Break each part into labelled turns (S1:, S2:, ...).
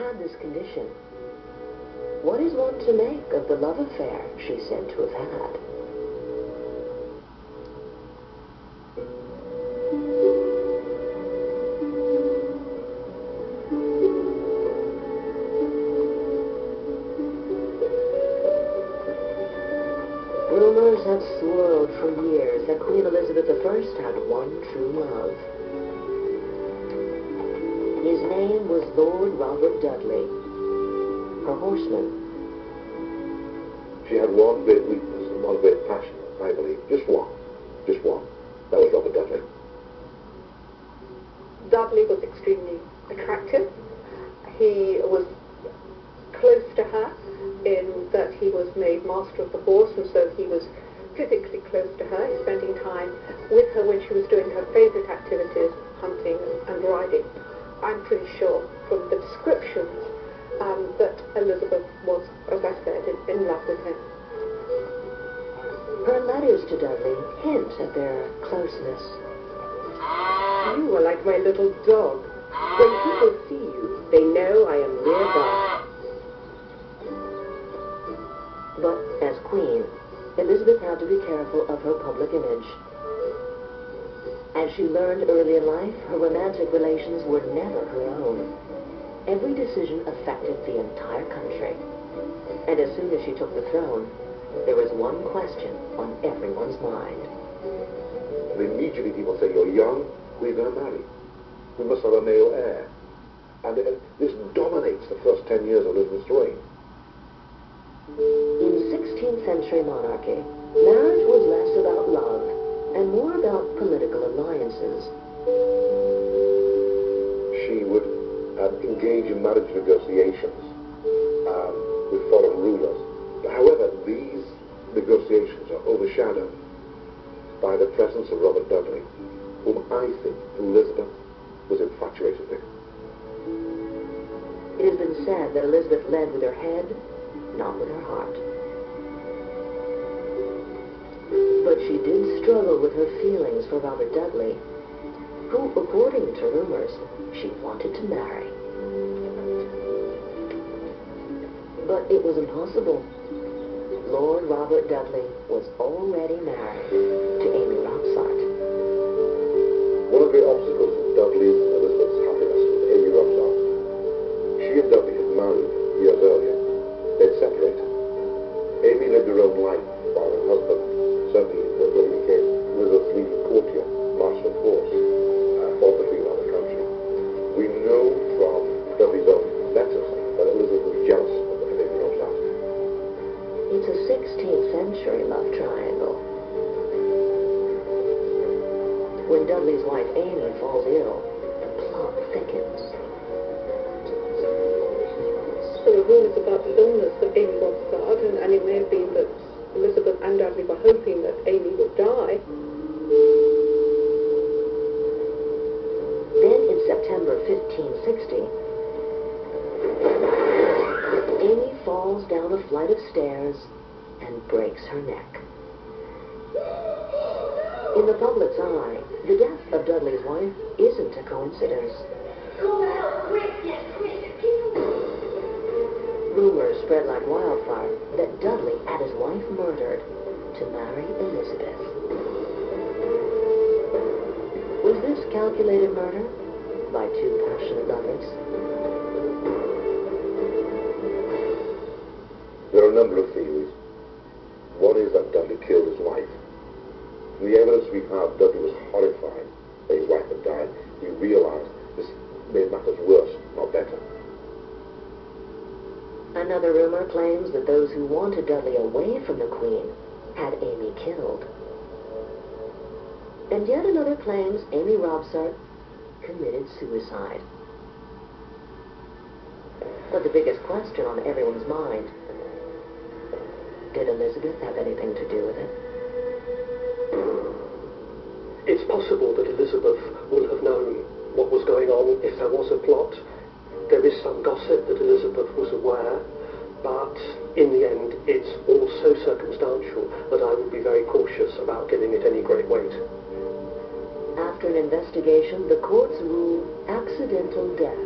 S1: had this condition. What is one to make of the love affair she's said to have had? Rumors have swirled for years that Queen Elizabeth I had one true love. His name was Lord Robert Dudley, her horseman.
S2: She had one great weakness and one great passion, I believe. Just one. Just one. That was Robert Dudley.
S3: Dudley was extremely attractive. He was close to her in that he was made master of the horse, and so he was physically close to her, spending time with her when she was doing her favourite activities, hunting and riding. I'm pretty sure from the descriptions that Elizabeth was, as I said, in love with him.
S1: Her letters to Dudley hint at their closeness.
S4: You are like my little dog. When people see you, they know I am nearby.
S1: But as queen, Elizabeth had to be careful of her public image. As she learned early in life, her romantic relations were never her own. Every decision affected the entire country. And as soon as she took the throne, there was one question on everyone's mind.
S2: And immediately people say, you're young, who are you going to marry? We must have a male heir. And this dominates the first 10 years of Elizabeth's reign.
S1: In 16th century monarchy, marriage was less about love and more about political alliances.
S2: She would engage in marriage negotiations with foreign rulers. However, these negotiations are overshadowed by the presence of Robert Dudley, whom I think Elizabeth was infatuated with.
S1: It has been said that Elizabeth led with her head, not with her heart. But she did struggle with her feelings for Robert Dudley, who, according to rumors, she wanted to marry. But it was impossible. Lord Robert Dudley was already married to Amy Robsart.
S2: One of the obstacles of Dudley's and Elizabeth's happiness was Amy Robsart. She and Dudley had married years earlier. They'd separated. Amy lived her own life while her husband, certainly when he became Elizabeth's leading courtier, master of horse, fought the field around the country. We know from Dudley's own letters that Elizabeth was jealous of Amy Robsart.
S1: It's a 16th century love triangle. When Dudley's wife Amy falls ill, the plot thickens.
S3: There were rumours about the illness of Amy Robsart, and it may have been that Elizabeth and Dudley were hoping that Amy would die.
S1: Then in September 1560, Amy falls down a flight of stairs and breaks her neck. In the public's eye, the death of Dudley's wife isn't a coincidence. Rumors spread like wildfire that Dudley had his wife murdered to marry Elizabeth. Was this calculated murder by two passionate lovers?
S2: There are a number of theories. One is that Dudley killed his wife. From the evidence we have, Dudley was horrified that his wife had died. He realized this made matters worse, not better.
S1: Another rumor claims that those who wanted Dudley away from the Queen had Amy killed. And yet another claims Amy Robsart committed suicide. But the biggest question on everyone's mind, did Elizabeth have anything to do with it?
S5: It's possible that Elizabeth would have known what was going on if there was a plot. There is some gossip that Elizabeth was aware, but in the end it's all so circumstantial that I would be very cautious about giving it any great weight.
S1: After an investigation, the courts ruled accidental death.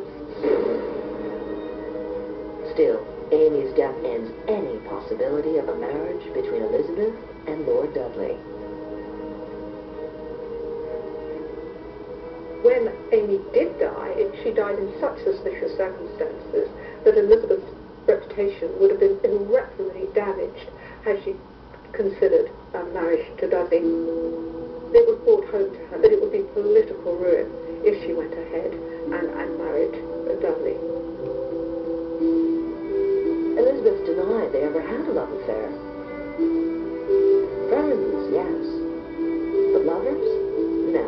S1: Still, Amy's death ends any possibility of a marriage between Elizabeth and Lord Dudley.
S3: When Amy did die, she died in such suspicious circumstances that Elizabeth's reputation would have been irreparably damaged had she considered a marriage to Dudley. It was brought home to her that it would be political ruin if she went ahead and married Dudley.
S1: Elizabeth denied they ever had a love affair. Friends, yes. But lovers? No.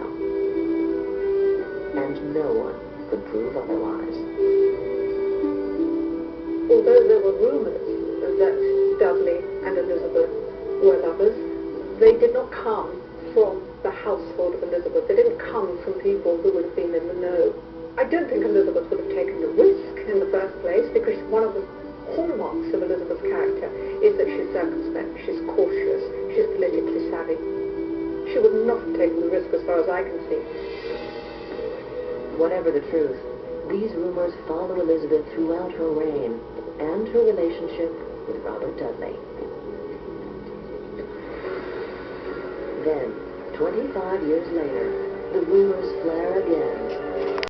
S1: And no one could prove otherwise.
S3: Although there were rumours that Dudley and Elizabeth were lovers, they did not come from the household of Elizabeth. They didn't come from people who would have been in the know. I don't think Elizabeth would have taken the risk in the first place, because one of the hallmarks of Elizabeth's character is that she's circumspect, she's cautious, she's politically savvy. She would not have taken the risk as far as I can see.
S1: Whatever the truth, these rumors follow Elizabeth throughout her reign and her relationship with Robert Dudley. Then, 25 years later, the rumors flare again,